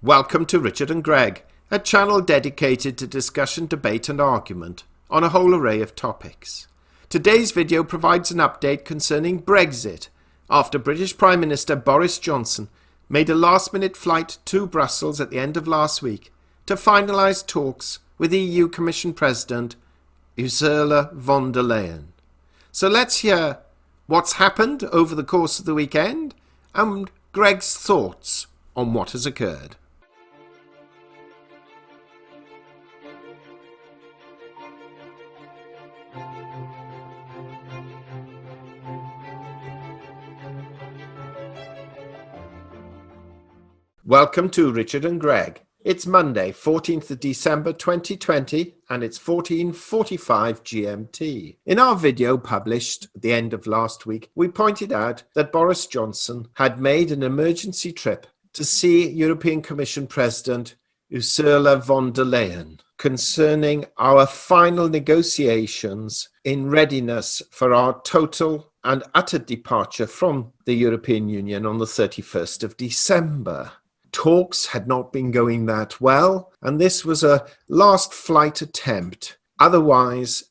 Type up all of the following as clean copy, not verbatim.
Welcome to Richard and Greg, a channel dedicated to discussion, debate and argument on a whole array of topics. Today's video provides an update concerning Brexit after British Prime Minister Boris Johnson made a last-minute flight to Brussels at the end of last week to finalise talks with EU Commission President Ursula von der Leyen. So let's hear what's happened over the course of the weekend and Greg's thoughts on what has occurred. Welcome to Richard and Greg. It's Monday, 14th of December 2020 and it's 14:45 GMT. In our video published at the end of last week, we pointed out that Boris Johnson had made an emergency trip to see European Commission President Ursula von der Leyen concerning our final negotiations in readiness for our total and utter departure from the European Union on the 31st of December. Talks had not been going that well, and this was a last flight attempt. Otherwise,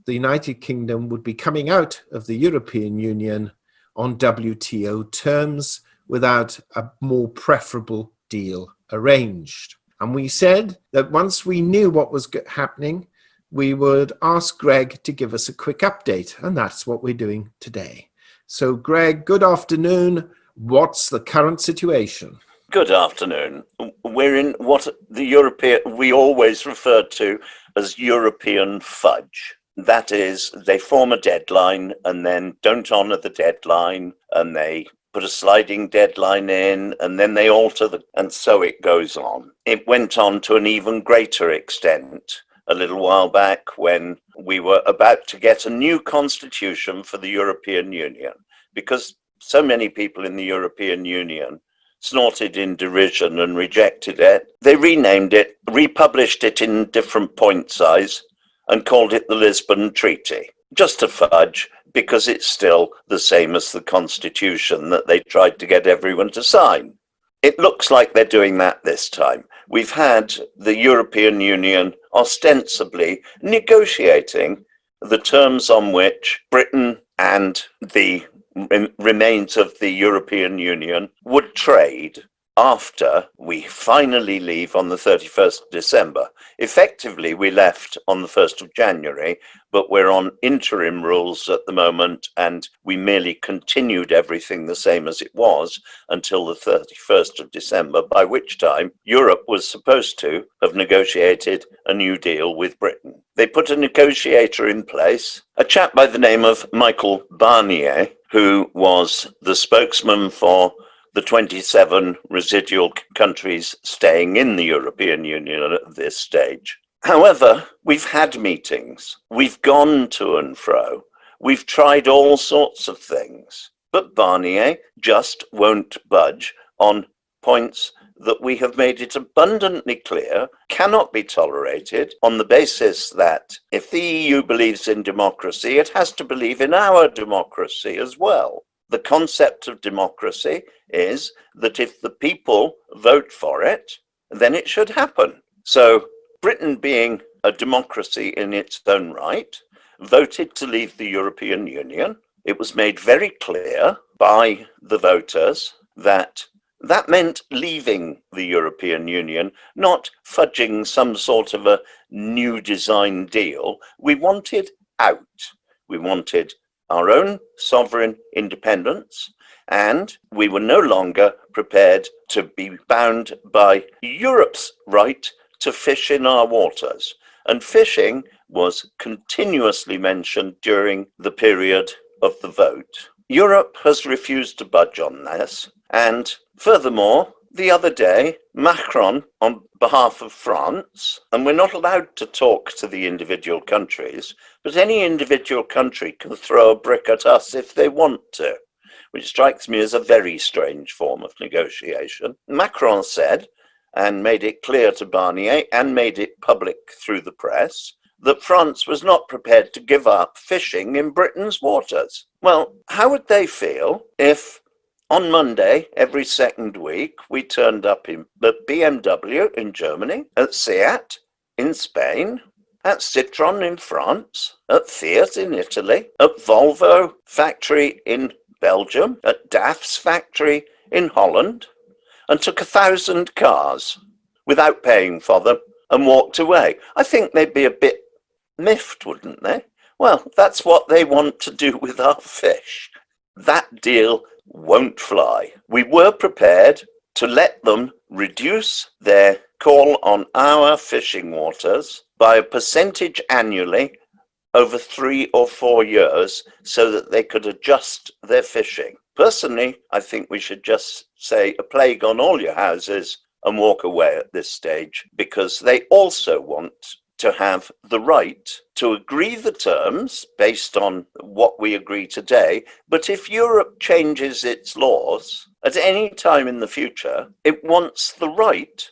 the United Kingdom would be coming out of the European Union on WTO terms without a more preferable deal arranged. And we said that once we knew what was happening, we would ask Greg to give us a quick update, and that's what we're doing today. So Greg, good afternoon. What's the current situation? Good afternoon. We're in what we always refer to as European fudge. That is, they form a deadline and then don't honour the deadline, and they put a sliding deadline in, and then they alter and so it goes on. It went on to an even greater extent a little while back when we were about to get a new constitution for the European Union, because so many people in the European Union snorted in derision and rejected it. They renamed it, republished it in different point size, and called it the Lisbon Treaty. Just a fudge, because it's still the same as the Constitution that they tried to get everyone to sign. It looks like they're doing that this time. We've had the European Union ostensibly negotiating the terms on which Britain and the remains of the European Union would trade after we finally leave on the 31st of December. Effectively, we left on the 1st of January, but we're on interim rules at the moment, and we merely continued everything the same as it was until the 31st of December, by which time Europe was supposed to have negotiated a new deal with Britain. They put a negotiator in place, a chap by the name of Michel Barnier, who was the spokesman for the 27 residual countries staying in the European Union at this stage. However, we've had meetings, we've gone to and fro, we've tried all sorts of things, but Barnier just won't budge on points that we have made it abundantly clear cannot be tolerated, on the basis that if the EU believes in democracy, it has to believe in our democracy as well. The concept of democracy is that if the people vote for it, then it should happen. So Britain, being a democracy in its own right, voted to leave the European Union. It was made very clear by the voters that that meant leaving the European Union, not fudging some sort of a new design deal. We wanted out. We wanted our own sovereign independence, and we were no longer prepared to be bound by Europe's right to fish in our waters. And fishing was continuously mentioned during the period of the vote. Europe has refused to budge on this, and furthermore, the other day, Macron, on behalf of France, and we're not allowed to talk to the individual countries, but any individual country can throw a brick at us if they want to, which strikes me as a very strange form of negotiation. Macron said, and made it clear to Barnier, and made it public through the press, that France was not prepared to give up fishing in Britain's waters. Well, how would they feel if On Monday, every second week, we turned up at BMW in Germany, at Seat in Spain, at Citroën in France, at Fiat in Italy, at Volvo factory in Belgium, at DAF's factory in Holland, and took 1,000 cars without paying for them and walked away. I think they'd be a bit miffed, wouldn't they? Well, that's what they want to do with our fish. That deal won't fly. We were prepared to let them reduce their call on our fishing waters by a percentage annually over 3 or 4 years so that they could adjust their fishing. Personally, I think we should just say a plague on all your houses and walk away at this stage, because they also want to have the right to agree the terms based on what we agree today. But if Europe changes its laws at any time in the future, it wants the right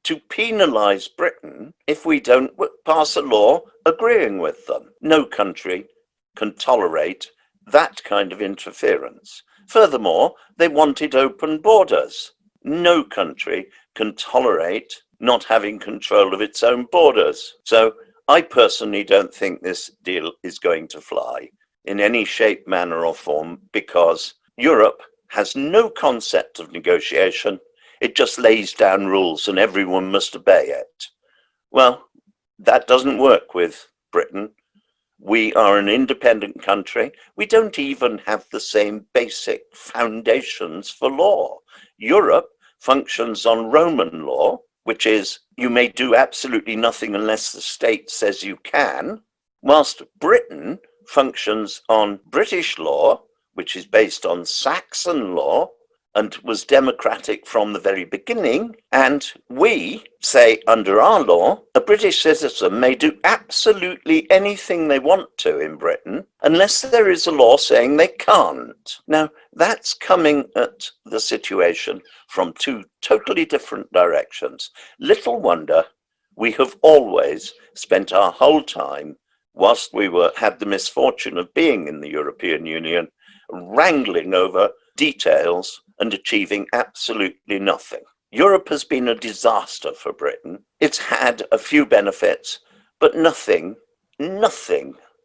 to penalise Britain if we don't pass a law agreeing with them. No country can tolerate that kind of interference. Furthermore, they wanted open borders. No country can tolerate not having control of its own borders. So I personally don't think this deal is going to fly in any shape, manner or form, because Europe has no concept of negotiation. It just lays down rules and everyone must obey it. Well, that doesn't work with Britain. We are an independent country. We don't even have the same basic foundations for law. Europe functions on Roman law, which is you may do absolutely nothing unless the state says you can, whilst Britain functions on British law, which is based on Saxon law and was democratic from the very beginning. And we say under our law, a British citizen may do absolutely anything they want to in Britain unless there is a law saying they can't. Now, that's coming at the situation from 2 totally different directions. Little wonder we have always spent our whole time, whilst we had the misfortune of being in the European Union, wrangling over details and achieving absolutely nothing. Europe has been a disaster for Britain. It's had a few benefits, but nothing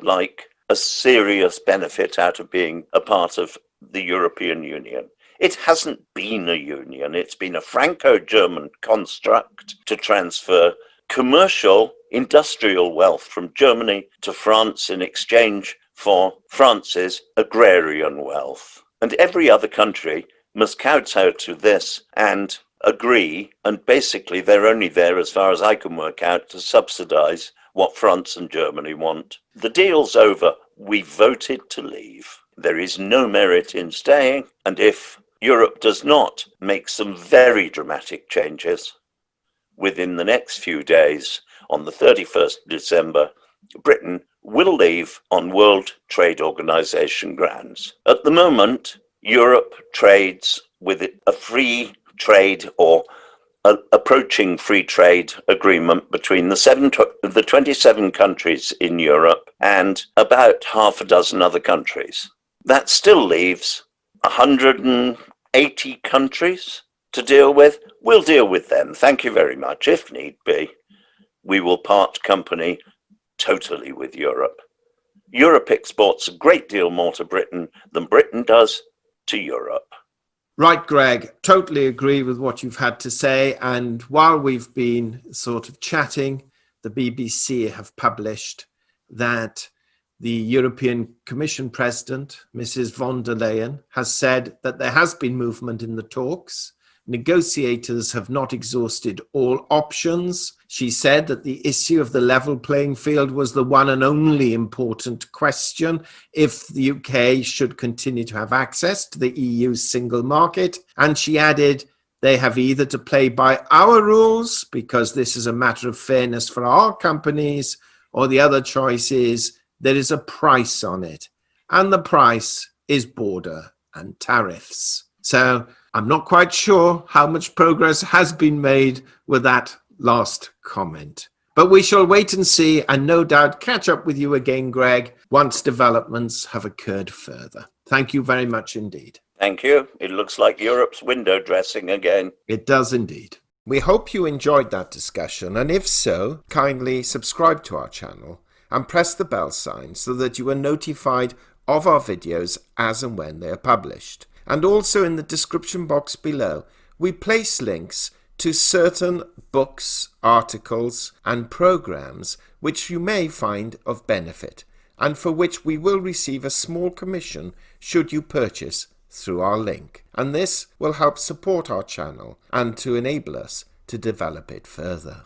like a serious benefit out of being a part of the European Union. It hasn't been a union. It's been a Franco-German construct to transfer commercial, industrial wealth from Germany to France in exchange for France's agrarian wealth. And every other country must kowtow to this and agree, and basically they're only there, as far as I can work out, to subsidize what France and Germany want. The deal's over. We voted to leave. There is no merit in staying, and if Europe does not make some very dramatic changes within the next few days, on the 31st of December, Britain will leave on World Trade Organization grounds. At the moment, Europe trades with a free trade or approaching free trade agreement between the 27 countries in Europe and about half a dozen other countries. That still leaves 180 countries to deal with. We'll deal with them. Thank you very much. If need be, we will part company totally with Europe. Europe exports a great deal more to Britain than Britain does to Europe. Right, Greg, totally agree with what you've had to say. And while we've been sort of chatting, the BBC have published that the European Commission President, Mrs. von der Leyen, has said that there has been movement in the talks. Negotiators have not exhausted all options. She said that the issue of the level playing field was the one and only important question if the UK should continue to have access to the EU's single market. And she added, they have either to play by our rules, because this is a matter of fairness for our companies, or the other choice is there is a price on it. And the price is border and tariffs. So I'm not quite sure how much progress has been made with that last comment. But we shall wait and see, and no doubt catch up with you again, Greg, once developments have occurred further. Thank you very much indeed. Thank you. It looks like Europe's window dressing again. It does indeed. We hope you enjoyed that discussion, and if so, kindly subscribe to our channel and press the bell sign so that you are notified of our videos as and when they are published. And also in the description box below, we place links to certain books, articles and programs which you may find of benefit, and for which we will receive a small commission should you purchase through our link. And this will help support our channel and to enable us to develop it further.